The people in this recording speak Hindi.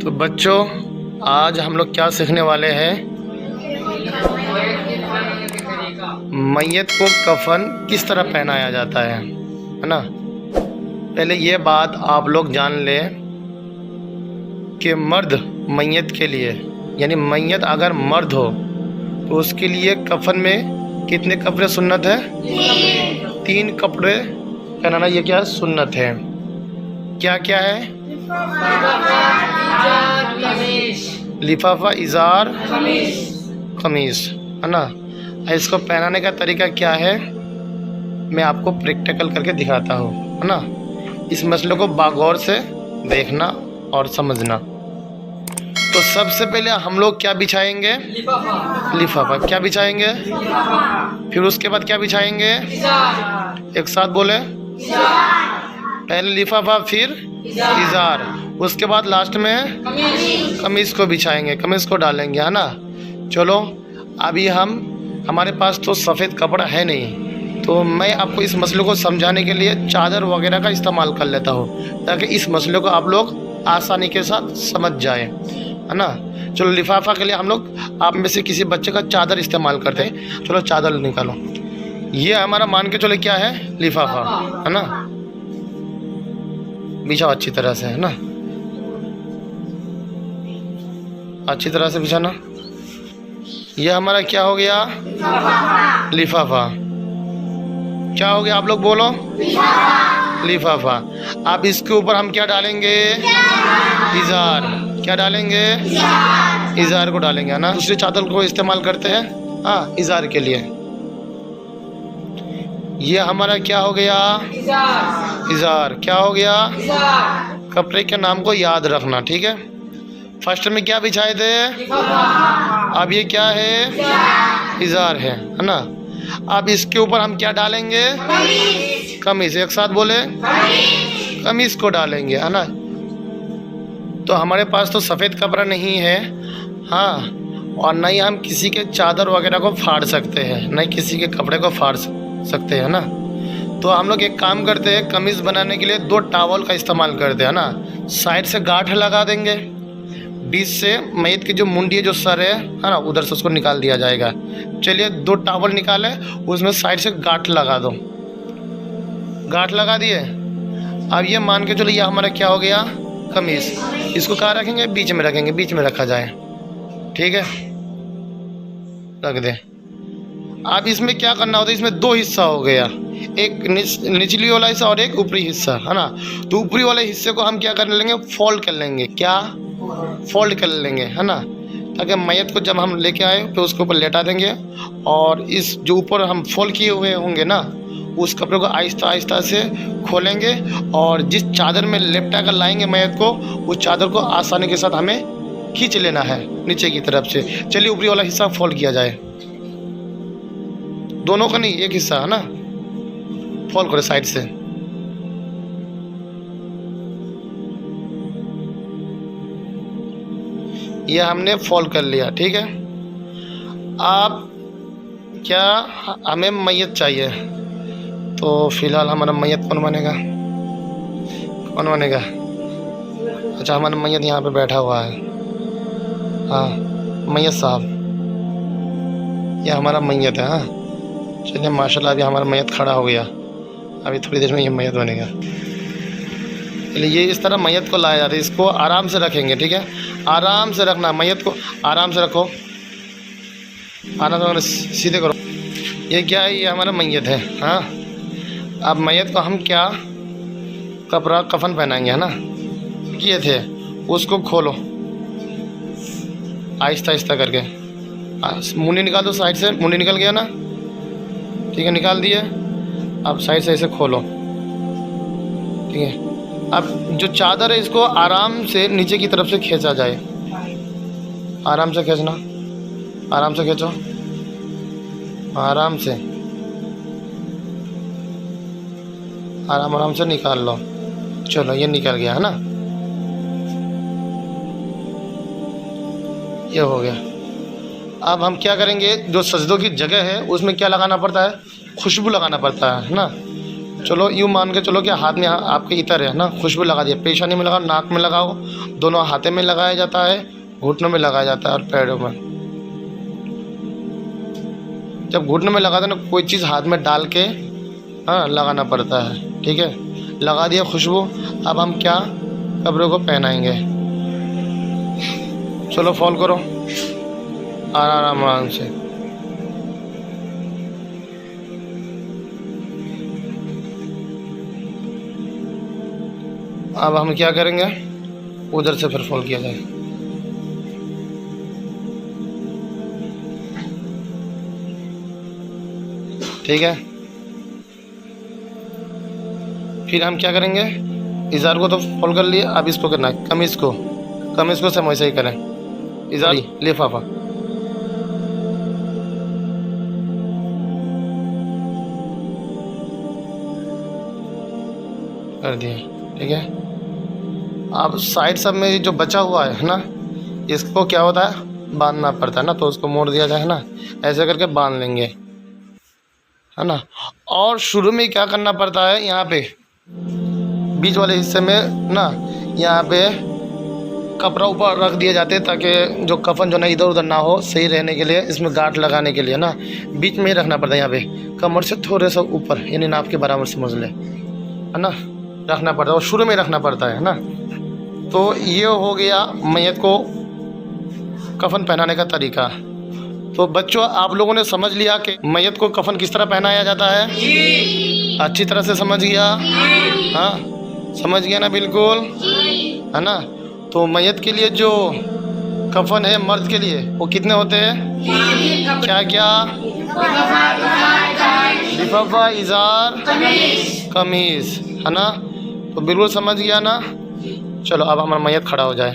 तो बच्चों, आज हम लोग क्या सीखने वाले हैं? मैयत को कफन किस तरह पहनाया जाता है ना। पहले ये बात आप लोग जान लें कि मर्द मैयत के लिए, यानी मैयत अगर मर्द हो तो उसके लिए कफन में कितने कपड़े सुन्नत है? 3 कपड़े पहनाना, ये क्या सुन्नत है? क्या क्या है? लिफाफा, इजार, कमीज, है ना। इसको पहनाने का तरीका क्या है, मैं आपको प्रैक्टिकल करके दिखाता हूँ, है ना। इस मसले को बागौर से देखना और समझना। तो सबसे पहले हम लोग क्या बिछाएंगे? लिफाफा। क्या बिछाएंगे? फिर उसके बाद क्या बिछाएंगे? एक साथ बोले। पहले लिफाफा, फिर इजार, उसके बाद लास्ट में कमीज को बिछाएंगे, कमीज को डालेंगे, है ना। चलो, अभी हमारे पास तो सफ़ेद कपड़ा है नहीं, तो मैं आपको इस मसले को समझाने के लिए चादर वगैरह का इस्तेमाल कर लेता हूँ, ताकि इस मसले को आप लोग आसानी के साथ समझ जाए, है ना। चलो, लिफाफा के लिए हम लोग आप में से किसी बच्चे का चादर इस्तेमाल करते हैं। चलो, चादर निकालो। ये हमारा मान के चलो क्या है? लिफाफा, है ना। बिछाओ अच्छी तरह से, है ना, अच्छी तरह से बिछाना। यह हमारा क्या हो गया? लिफाफा। क्या हो गया? आप लोग बोलो। लिफाफा। अब इसके ऊपर हम क्या डालेंगे? इजार। क्या डालेंगे? इजार को डालेंगे, है ना। दूसरी चादर को इस्तेमाल करते हैं, हाँ, इजार के लिए। ये हमारा क्या हो गया? इजार। क्या हो गया? कपड़े के नाम को याद रखना, ठीक है। फर्स्ट में क्या बिछाए थे? अब ये क्या है? इजार है ना। अब इसके ऊपर हम क्या डालेंगे? कमीज। एक साथ बोले। कमीज को डालेंगे, है ना। तो हमारे पास तो सफ़ेद कपड़ा नहीं है, हाँ, और न ही हम किसी के चादर वगैरह को फाड़ सकते हैं, न ही किसी के कपड़े को फाड़ सकते हैं ना। तो हम लोग एक काम करते हैं, कमीज़ बनाने के लिए 2 टॉवल का इस्तेमाल करते हैं ना। साइड से गांठ लगा देंगे, बीच से मैयत की जो मुंडी है, जो सर है ना, उधर से उसको निकाल दिया जाएगा। चलिए, 2 टॉवल निकाले, उसमें साइड से गांठ लगा दो। गांठ लगा दिए। अब ये मान के चलो, ये हमारा क्या हो गया? कमीज़। इसको कहाँ रखेंगे? बीच में रखेंगे, बीच में रखा जाए, ठीक है, रख दे। अब इसमें क्या करना होता है? इसमें 2 हिस्सा हो गया, एक निचली वाला हिस्सा और एक ऊपरी हिस्सा, है ना। तो ऊपरी वाले हिस्से को हम क्या कर लेंगे? फोल्ड कर लेंगे। क्या? फोल्ड कर लेंगे, है ना, ताकि मैयत को जब हम लेके आए तो उसके ऊपर लेटा देंगे, और इस जो ऊपर हम फोल्ड किए हुए होंगे ना, उस कपड़े को आहिस्ता आहिस्ता से खोलेंगे, और जिस चादर में लेपटा कर लाएंगे मैयत को, उस चादर को आसानी के साथ हमें खींच लेना है नीचे की तरफ से। चलिए, ऊपरी वाला हिस्सा फोल्ड किया जाए। दोनों का नहीं, एक हिस्सा, है ना, फोल्ड करो साइड से। ये हमने फोल्ड कर लिया, ठीक है। अब क्या हमें मैयत चाहिए, तो फिलहाल हमारा मैयत कौन बनेगा? कौन बनेगा? अच्छा, हमारा मैयत यहाँ पे बैठा हुआ है, हाँ, मैयत साहब, ये हमारा मैयत है, हाँ। चलिए, माशाल्लाह, अभी हमारा मैयत खड़ा हो गया, अभी थोड़ी देर में ये मैयत बनेगा। चलिए, ये इस तरह मैयत को लाया जाता है। इसको आराम से रखेंगे, ठीक है, आराम से रखना, मैयत को आराम से रखो, आराम से, सीधे करो। ये क्या है? ये हमारा मैयत है, हाँ। अब मैयत को हम क्या कपड़ा कफन पहनाएंगे, है ना। किए थे, उसको खोलो आहिस्ता आहिस्ता करके। मुंडी निकाल दो साइड से। मुंडी निकल गया ना, ठीक है, निकाल दिए। अब साइड से ऐसे खोलो, ठीक है। अब जो चादर है, इसको आराम से नीचे की तरफ से खींचा जाए, आराम से खींचना, आराम से खींचो, आराम से, आराम से निकाल लो। चलो, ये निकल गया, है ना, ये हो गया। अब हम क्या करेंगे? जो सजदों की जगह है, उसमें क्या लगाना पड़ता है? खुशबू लगाना पड़ता है ना। चलो यूँ मान के चलो कि हाथ में आपके इतर है ना, खुशबू लगा दिया, पेशानी में लगाओ, नाक में लगाओ, दोनों हाथे में लगाया जाता है, घुटनों में लगाया जाता है और पैरों में। जब घुटनों में लगाते हैं ना, कोई चीज़ हाथ में डाल के हाँ लगाना पड़ता है, ठीक है। लगा दिया खुशबू, अब हम क्या कपड़ों को पहनाएंगे। चलो फॉलो करो आराम से। अब हम क्या करेंगे, उधर से फिर फॉलो किया जाए। ठीक है, फिर हम क्या करेंगे, इज़ार को तो फॉलो कर लिए, अब इसको करना है, कमीज़ को से वैसे ही करें। इज़ार लिफाफा कर दिया, ठीक है। अब साइड सब में जो बचा हुआ है ना, इसको क्या होता है, बांधना पड़ता है ना, तो उसको मोड़ दिया जाए ना, ऐसे करके बांध लेंगे, है ना। और शुरू में क्या करना पड़ता है, यहाँ पे बीच वाले हिस्से में ना, यहाँ पे कपड़ा ऊपर रख दिए जाते हैं ताकि जो कफन जो ना इधर उधर ना हो, सही रहने के लिए, इसमें गांठ लगाने के लिए ना बीच में ही रखना पड़ता है। यहाँ पे कमर से थोड़े सा ऊपर, यानी नाप के बराबर समझ ले, है ना, रखना पड़ता है और शुरू में रखना पड़ता है ना। तो ये हो गया मैयत को कफन पहनाने का तरीका। तो बच्चों, आप लोगों ने समझ लिया कि मैयत को कफन किस तरह पहनाया जाता है? अच्छी तरह से समझ गया? हाँ, समझ गया ना, बिल्कुल, है ना। तो मैयत के लिए जो कफन है मर्द के लिए, वो कितने होते हैं? क्या क्या? लिफाफा, इज़ार, कमीज़, है ना। तो बिल्कुल समझ गया ना। चलो अब हमारा मैयत खड़ा हो जाए।